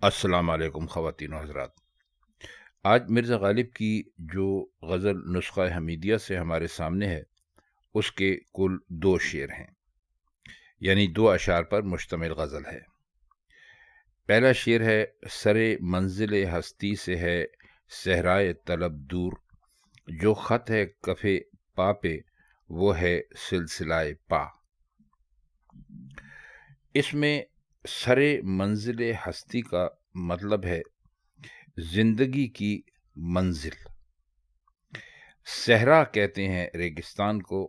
अस्सलाम वालेकुम ख़वातीन व हज़रात। आज मिर्ज़ा ग़ालिब की जो ग़ज़ल नुस्ख़ा हमीदिया से हमारे सामने है, उसके कुल 2 शेर हैं, यानी 2 अशार पर मुश्तमिल ग़ज़ल है। पहला शेर है, सरे मंज़िल हस्ती से है सहराए तलब दूर, जो ख़त है कफ़े पा पे वो है सिलसिलाए पा। इसमें सरे मंज़िल हस्ती का मतलब है जिंदगी की मंजिल। सहरा कहते हैं रेगिस्तान को,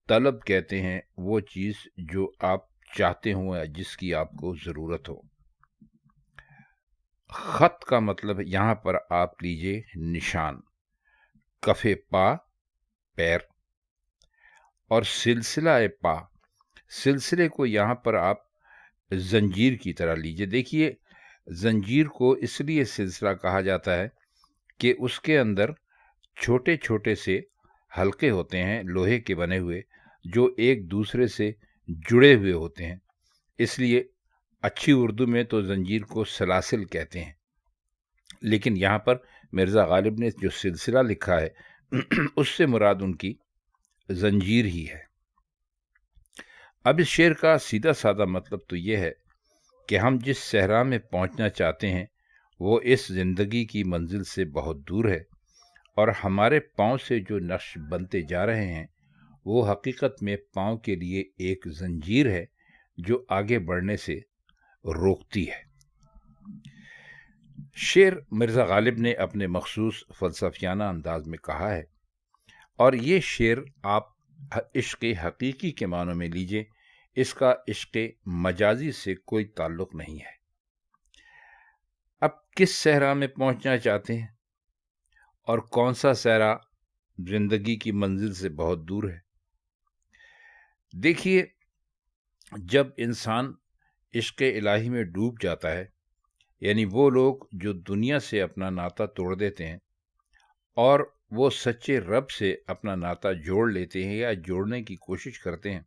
तलब कहते हैं वो चीज़ जो आप चाहते हो या जिसकी आपको ज़रूरत हो। ख़त का मतलब यहाँ पर आप लीजिए निशान, कफ़े पा पैर, और सिलसिला ए पा, सिलसिले को यहाँ पर आप जंजीर की तरह लीजिए। देखिए, जंजीर को इसलिए सिलसिला कहा जाता है कि उसके अंदर छोटे छोटे से हल्के होते हैं लोहे के बने हुए, जो एक दूसरे से जुड़े हुए होते हैं। इसलिए अच्छी उर्दू में तो जंजीर को सलासिल कहते हैं, लेकिन यहाँ पर मिर्ज़ा ग़ालिब ने जो सिलसिला लिखा है उससे मुराद उनकी जंजीर ही है। अब इस शेर का सीधा साधा मतलब तो ये है कि हम जिस सहरा में पहुंचना चाहते हैं वो इस ज़िंदगी की मंजिल से बहुत दूर है, और हमारे पाँव से जो नक्श बनते जा रहे हैं वो हकीकत में पाँव के लिए एक जंजीर है जो आगे बढ़ने से रोकती है। शेर मिर्ज़ा ग़ालिब ने अपने मखसूस फ़लसफ़ियाना अंदाज में कहा है, और ये शेर आप इश्क़ हकीकी के मानों में लीजिए, इसका इश्क़ मजाजी से कोई ताल्लुक़ नहीं है। अब किस सहरा में पहुंचना चाहते हैं और कौन सा सहरा जिंदगी की मंजिल से बहुत दूर है? देखिए, जब इंसान इश्क़ इलाही में डूब जाता है, यानी वो लोग जो दुनिया से अपना नाता तोड़ देते हैं और वो सच्चे रब से अपना नाता जोड़ लेते हैं या जोड़ने की कोशिश करते हैं,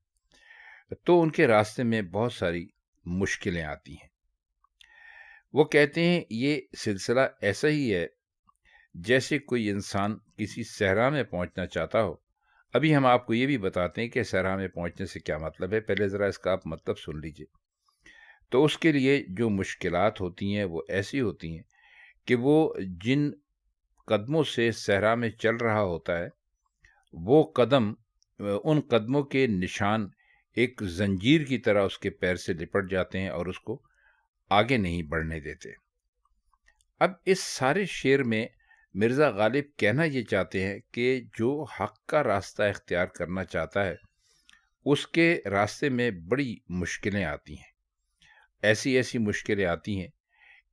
तो उनके रास्ते में बहुत सारी मुश्किलें आती हैं। वो कहते हैं ये सिलसिला ऐसा ही है जैसे कोई इंसान किसी सहरा में पहुंचना चाहता हो। अभी हम आपको ये भी बताते हैं कि सहरा में पहुंचने से क्या मतलब है, पहले ज़रा इसका आप मतलब सुन लीजिए। तो उसके लिए जो मुश्किलात होती हैं वो ऐसी होती हैं कि वो जिन कदमों से सहरा में चल रहा होता है, वो कदम उन कदमों के निशान एक जंजीर की तरह उसके पैर से लिपट जाते हैं और उसको आगे नहीं बढ़ने देते। अब इस सारे शेर में मिर्ज़ा ग़ालिब कहना ये चाहते हैं कि जो हक़ का रास्ता इख्तियार करना चाहता है, उसके रास्ते में बड़ी मुश्किलें आती हैं। ऐसी-ऐसी मुश्किलें आती हैं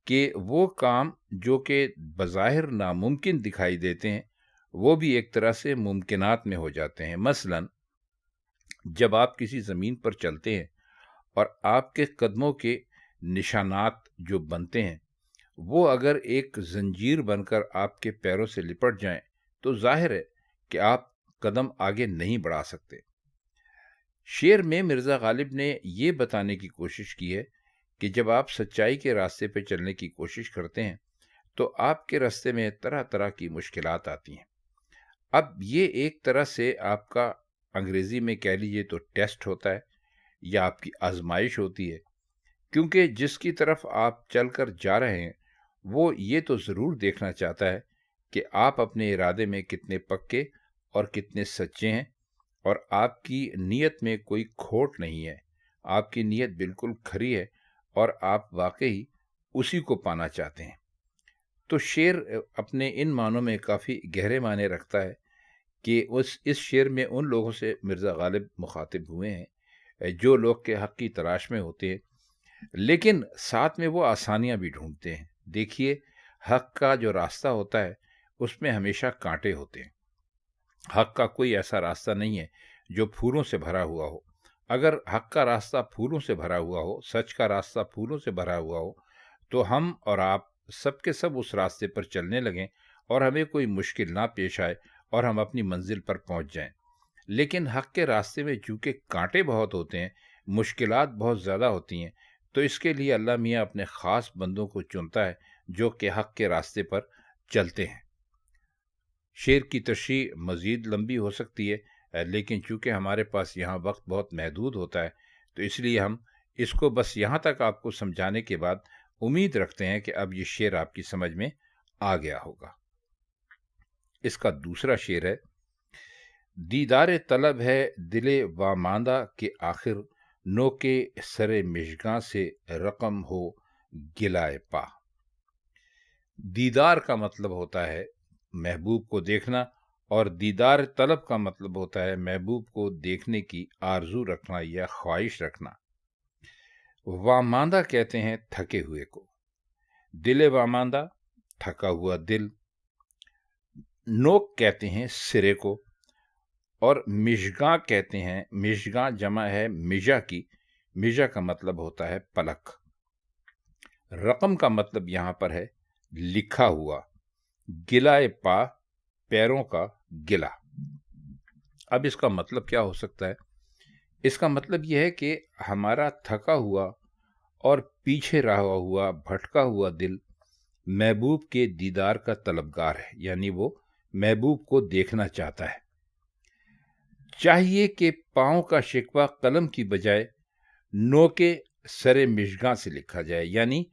कि वो काम जो कि बज़ाहिर नामुमकिन दिखाई देते हैं, वो भी एक तरह से मुमकिनात में हो जाते हैं। मसलन, जब आप किसी ज़मीन पर चलते हैं और आपके कदमों के निशानात जो बनते हैं, वो अगर एक ज़ंजीर बनकर आपके पैरों से लिपट जाएं, तो ज़ाहिर है कि आप कदम आगे नहीं बढ़ा सकते। शेर में मिर्ज़ा ग़ालिब ने ये बताने की कोशिश की है कि जब आप सच्चाई के रास्ते पे चलने की कोशिश करते हैं, तो आपके रास्ते में तरह-तरह की मुश्किलात आती हैं। अब ये एक तरह से आपका, अंग्रेज़ी में कह लीजिए तो टेस्ट होता है या आपकी आज़माइश होती है, क्योंकि जिसकी तरफ आप चलकर जा रहे हैं, वो ये तो ज़रूर देखना चाहता है कि आप अपने इरादे में कितने पक्के और कितने सच्चे हैं, और आपकी नीयत में कोई खोट नहीं है। आपकी नीयत बिल्कुल खरी है और आप वाकई उसी को पाना चाहते हैं। तो शेर अपने इन मानों में काफ़ी गहरे माने रखता है कि इस शेर में उन लोगों से मिर्ज़ा ग़ालिब मुखातिब हुए हैं जो लोग के हक़ की तलाश में होते हैं, लेकिन साथ में वो आसानियाँ भी ढूंढते हैं। देखिए, हक़ का जो रास्ता होता है उसमें हमेशा कांटे होते हैं। हक़ का कोई ऐसा रास्ता नहीं है जो फूलों से भरा हुआ हो। अगर हक़ का रास्ता फूलों से भरा हुआ हो, सच का रास्ता फूलों से भरा हुआ हो, तो हम और आप सब के सब उस रास्ते पर चलने लगें और हमें कोई मुश्किल ना पेश आए और हम अपनी मंजिल पर पहुंच जाएं। लेकिन हक़ के रास्ते में चूँकि कांटे बहुत होते हैं, मुश्किलात बहुत ज़्यादा होती हैं, تو اس کے لیے اللہ میاں اپنے خاص بندوں کو چنتا ہے جو کہ حق کے راستے پر چلتے ہیں۔ شعر کی تشریح مزید لمبی ہو سکتی ہے، لیکن چونکہ ہمارے پاس یہاں وقت بہت محدود ہوتا ہے تو اس لیے ہم اس کو بس یہاں تک آپ کو سمجھانے کے بعد امید رکھتے ہیں کہ اب یہ شعر آپ کی سمجھ میں آ گیا ہوگا۔ اس کا دوسرا شعر ہے: دیدار طلب ہے دل واماندہ کے آخر، نو کے سر مشگاں سے رقم ہو گلائے پا۔ دیدار کا مطلب ہوتا ہے محبوب کو دیکھنا، اور دیدار طلب کا مطلب ہوتا ہے محبوب کو دیکھنے کی آرزو رکھنا یا خواہش رکھنا۔ واماندہ کہتے ہیں تھکے ہوئے کو، دل واماندہ تھکا ہوا دل، نوک کہتے ہیں سرے کو، اور مشگاں کہتے ہیں، مشگاں جمع ہے مجا کی، مجا کا مطلب ہوتا ہے پلک۔ رقم کا مطلب یہاں پر ہے لکھا ہوا، گلائے پا پیروں کا گلا۔ اب اس کا مطلب کیا ہو سکتا ہے؟ اس کا مطلب یہ ہے کہ ہمارا تھکا ہوا اور پیچھے رہا ہوا بھٹکا ہوا دل محبوب کے دیدار کا طلبگار ہے، یعنی وہ محبوب کو دیکھنا چاہتا ہے۔ چاہیے کہ پاؤں کا شکوہ قلم کی بجائے نو کے سر مشگاں سے لکھا جائے، یعنی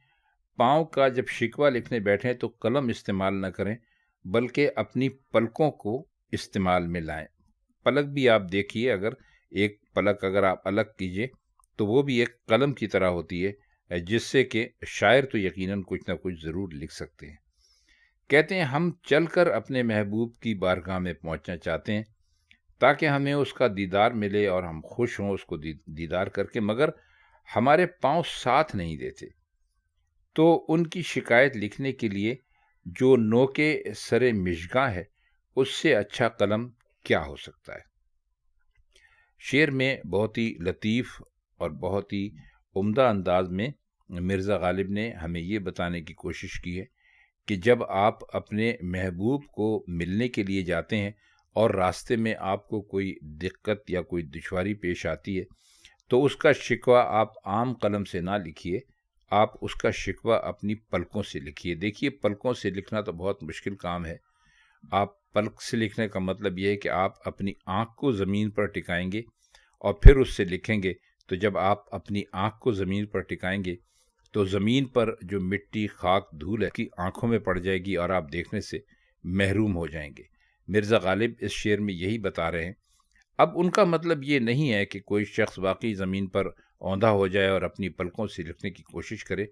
پاؤں کا جب شکوہ لکھنے بیٹھیں تو قلم استعمال نہ کریں بلکہ اپنی پلکوں کو استعمال میں لائیں۔ پلک بھی آپ دیکھیے، اگر ایک پلک اگر آپ الگ کیجئے تو وہ بھی ایک قلم کی طرح ہوتی ہے، جس سے کہ شاعر تو یقیناً کچھ نہ کچھ ضرور لکھ سکتے ہیں۔ کہتے ہیں ہم چل کر اپنے محبوب کی بارگاہ میں پہنچنا چاہتے ہیں تاکہ ہمیں اس کا دیدار ملے اور ہم خوش ہوں اس کو دیدار کر کے، مگر ہمارے پاؤں ساتھ نہیں دیتے۔ تو ان کی شکایت لکھنے کے لیے جو نو کے سر مشگاں ہے اس سے اچھا قلم کیا ہو سکتا ہے۔ شعر میں بہت ہی لطیف اور بہت ہی عمدہ انداز میں مرزا غالب نے ہمیں یہ بتانے کی کوشش کی ہے کہ جب آپ اپنے محبوب کو ملنے کے لیے جاتے ہیں اور راستے میں آپ کو کوئی دقت یا کوئی دشواری پیش آتی ہے تو اس کا شکوہ آپ عام قلم سے نہ لکھیے، آپ اس کا شکوہ اپنی پلکوں سے لکھیے۔ دیکھیے پلکوں سے لکھنا تو بہت مشکل کام ہے۔ آپ پلک سے لکھنے کا مطلب یہ ہے کہ آپ اپنی آنکھ کو زمین پر ٹکائیں گے اور پھر اس سے لکھیں گے، تو جب آپ اپنی آنکھ کو زمین پر ٹکائیں گے تو زمین پر جو مٹی خاک دھول ہے کی آنکھوں میں پڑ جائے گی اور آپ دیکھنے سے محروم ہو جائیں گے۔ مرزا غالب اس شعر میں یہی بتا رہے ہیں۔ اب ان کا مطلب یہ نہیں ہے کہ کوئی شخص واقعی زمین پر اوندھا ہو جائے اور اپنی پلکوں سے لکھنے کی کوشش کرے۔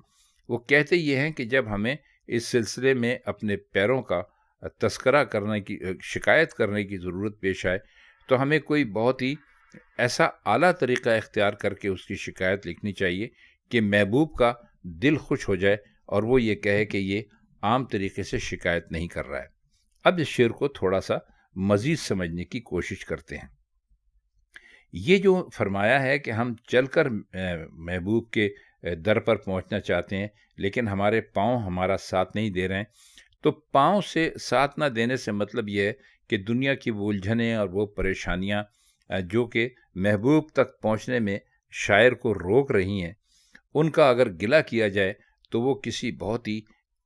وہ کہتے یہ ہیں کہ جب ہمیں اس سلسلے میں اپنے پیروں کا تذکرہ کرنے کی شکایت کرنے کی ضرورت پیش آئے تو ہمیں کوئی بہت ہی ایسا اعلیٰ طریقہ اختیار کر کے اس کی شکایت لکھنی چاہیے کہ محبوب کا دل خوش ہو جائے اور وہ یہ کہے کہ یہ عام طریقے سے شکایت نہیں کر رہا ہے۔ اب اس شعر کو تھوڑا سا مزید سمجھنے کی کوشش کرتے ہیں۔ یہ جو فرمایا ہے کہ ہم چل کر محبوب کے در پر پہنچنا چاہتے ہیں لیکن ہمارے پاؤں ہمارا ساتھ نہیں دے رہے ہیں، تو پاؤں سے ساتھ نہ دینے سے مطلب یہ ہے کہ دنیا کی وہ الجھنیں اور وہ پریشانیاں جو کہ محبوب تک پہنچنے میں شاعر کو روک رہی ہیں، ان کا اگر گلہ کیا جائے تو وہ کسی بہت ہی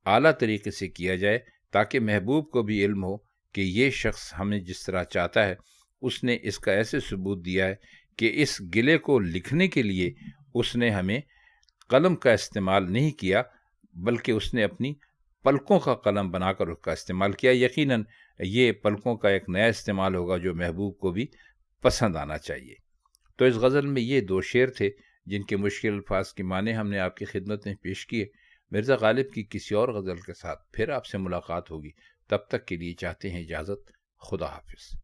اعلیٰ طریقے سے کیا جائے تاکہ محبوب کو بھی علم ہو کہ یہ شخص ہمیں جس طرح چاہتا ہے اس نے اس کا ایسے ثبوت دیا ہے کہ اس گلے کو لکھنے کے لیے اس نے ہمیں قلم کا استعمال نہیں کیا بلکہ اس نے اپنی پلکوں کا قلم بنا کر اس کا استعمال کیا۔ یقیناً یہ پلکوں کا ایک نیا استعمال ہوگا جو محبوب کو بھی پسند آنا چاہیے۔ تو اس غزل میں یہ دو شعر تھے جن کے مشکل الفاظ کی معنی ہم نے آپ کی خدمت میں پیش کیے۔ مرزا غالب کی کسی اور غزل کے ساتھ پھر آپ سے ملاقات ہوگی، تب تک کے لیے چاہتے ہیں اجازت۔ خدا حافظ۔